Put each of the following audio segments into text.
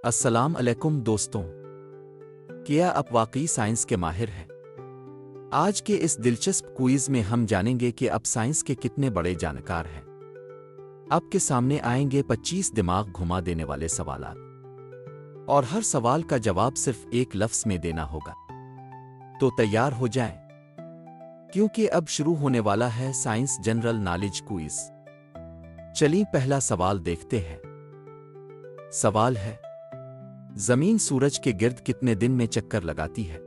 अस्सलाम अलैकुम दोस्तों। क्या आप वाकई साइंस के माहिर हैं? आज के इस दिलचस्प क्विज में हम जानेंगे कि आप साइंस के कितने बड़े जानकार हैं। आपके सामने आएंगे 25 दिमाग घुमा देने वाले सवालात और हर सवाल का जवाब सिर्फ एक लफ्ज में देना होगा। तो तैयार हो जाएं, क्योंकि अब शुरू होने वाला है साइंस जनरल नॉलेज क्विज। चलिए पहला सवाल देखते हैं। सवाल है, जमीन सूरज के गिर्द कितने दिन में चक्कर लगाती है?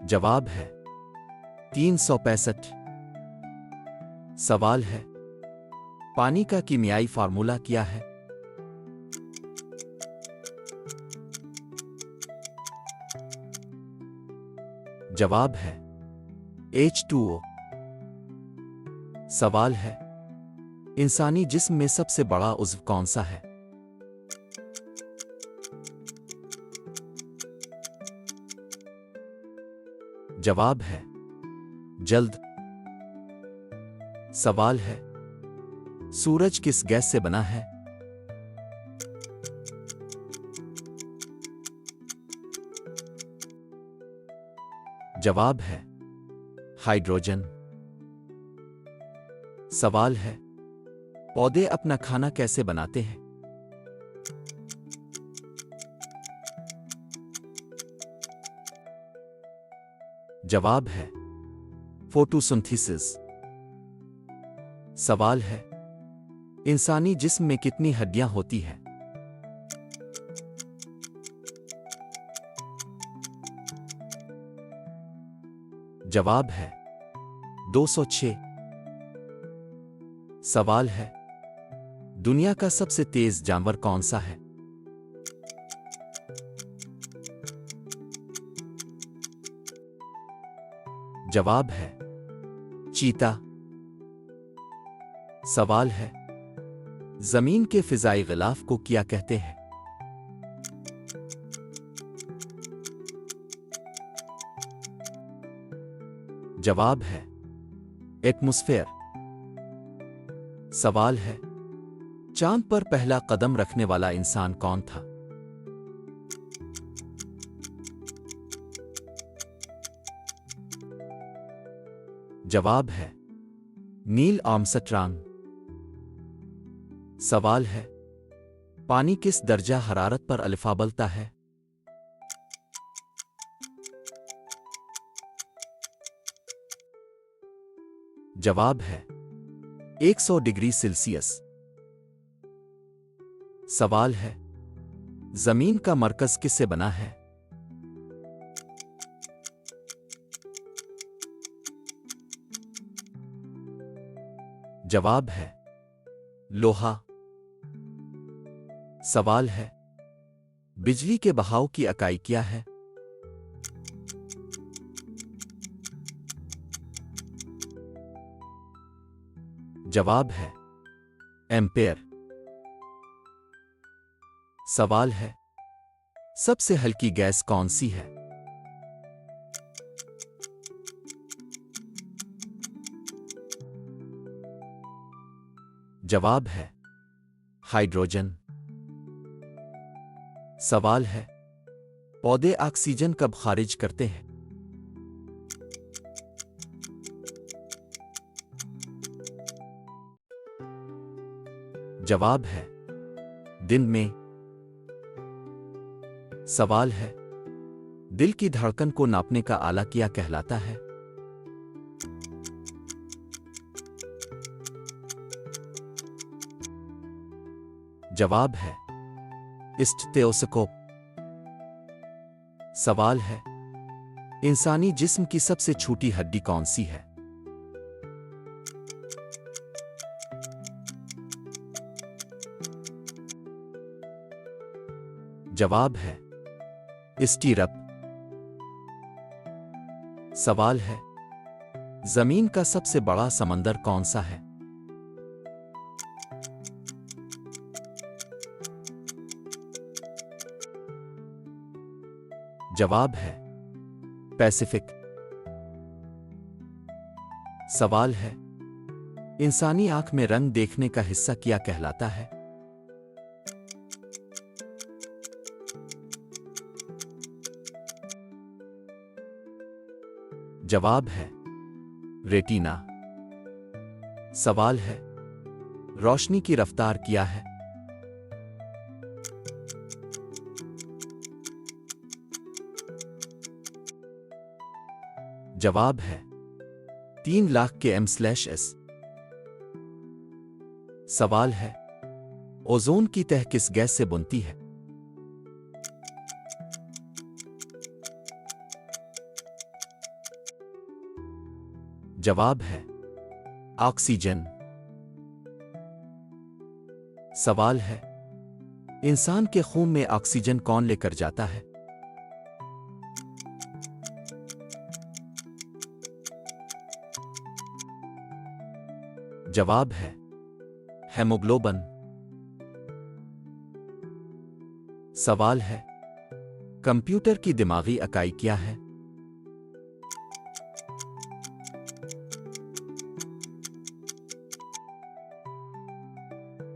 जवाब है 365। सवाल है, पानी का कीमियाई फार्मूला क्या है? जवाब है H2O। सवाल है, इंसानी जिस्म में सबसे बड़ा उज़्व कौन सा है? जवाब है जल्द। सवाल है, सूरज किस गैस से बना है? जवाब है हाइड्रोजन। सवाल है, पौधे अपना खाना कैसे बनाते हैं? जवाब है फोटोसिंथेसिस। सवाल है, इंसानी जिस्म में कितनी हड्डियां होती हैं? जवाब है 206। सवाल है, दुनिया का सबसे तेज जानवर कौन सा है? जवाब है चीता। सवाल है, जमीन के फिजाई गिलाफ को क्या कहते हैं? जवाब है एटमॉस्फेयर। सवाल है, चांद पर पहला कदम रखने वाला इंसान कौन था? जवाब है नील आर्मस्ट्रांग। सवाल है, पानी किस दर्जा हरारत पर अलिफाबलता है? जवाब है 100 डिग्री सेल्सियस। सवाल है, जमीन का मरकज किससे बना है? जवाब है लोहा। सवाल है, बिजली के बहाव की इकाई क्या है? जवाब है एम्पेयर। सवाल है, सबसे हल्की गैस कौन सी है? जवाब है हाइड्रोजन। सवाल है, पौधे ऑक्सीजन कब खारिज करते हैं? जवाब है दिन में। सवाल है, दिल की धड़कन को नापने का आला क्या कहलाता है? जवाब है स्टेथोस्कोप। सवाल है, इंसानी जिस्म की सबसे छोटी हड्डी कौन सी है? जवाब है स्टीरप। सवाल है, जमीन का सबसे बड़ा समंदर कौन सा है? जवाब है पैसिफिक। सवाल है, इंसानी आंख में रंग देखने का हिस्सा क्या कहलाता है? जवाब है रेटिना। सवाल है रोशनी की रफ्तार क्या है? जवाब है 3 लाख के m/s। सवाल है ओजोन की तह किस गैस से बनती है? जवाब है ऑक्सीजन। सवाल है इंसान के खून में ऑक्सीजन कौन लेकर जाता है? जवाब है हेमोग्लोबिन। सवाल है कंप्यूटर की दिमागी इकाई क्या है?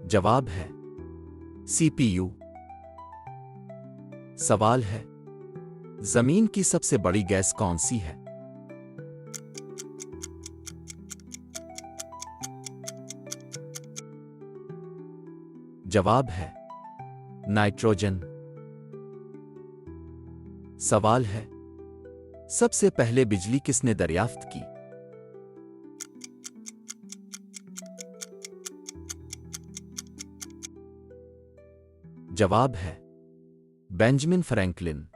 जवाब है CPU। सवाल है जमीन की सबसे बड़ी गैस कौन सी है? जवाब है नाइट्रोजन। सवाल है सबसे पहले बिजली किसने दरियाफ्त की? जवाब है बेंजामिन फ्रैंकलिन।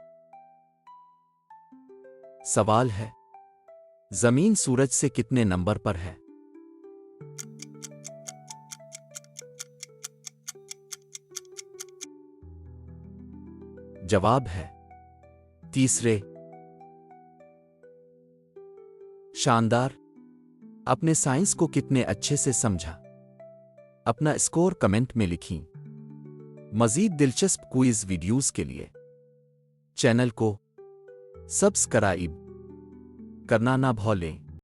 सवाल है जमीन सूरज से कितने नंबर पर है? जवाब है तीसरे। शानदार। अपने साइंस को कितने अच्छे से समझा? अपना स्कोर कमेंट में लिखिए। मजीद दिलचस्प क्विज वीडियोस के लिए चैनल को सब्सक्राइब करना ना भूलें।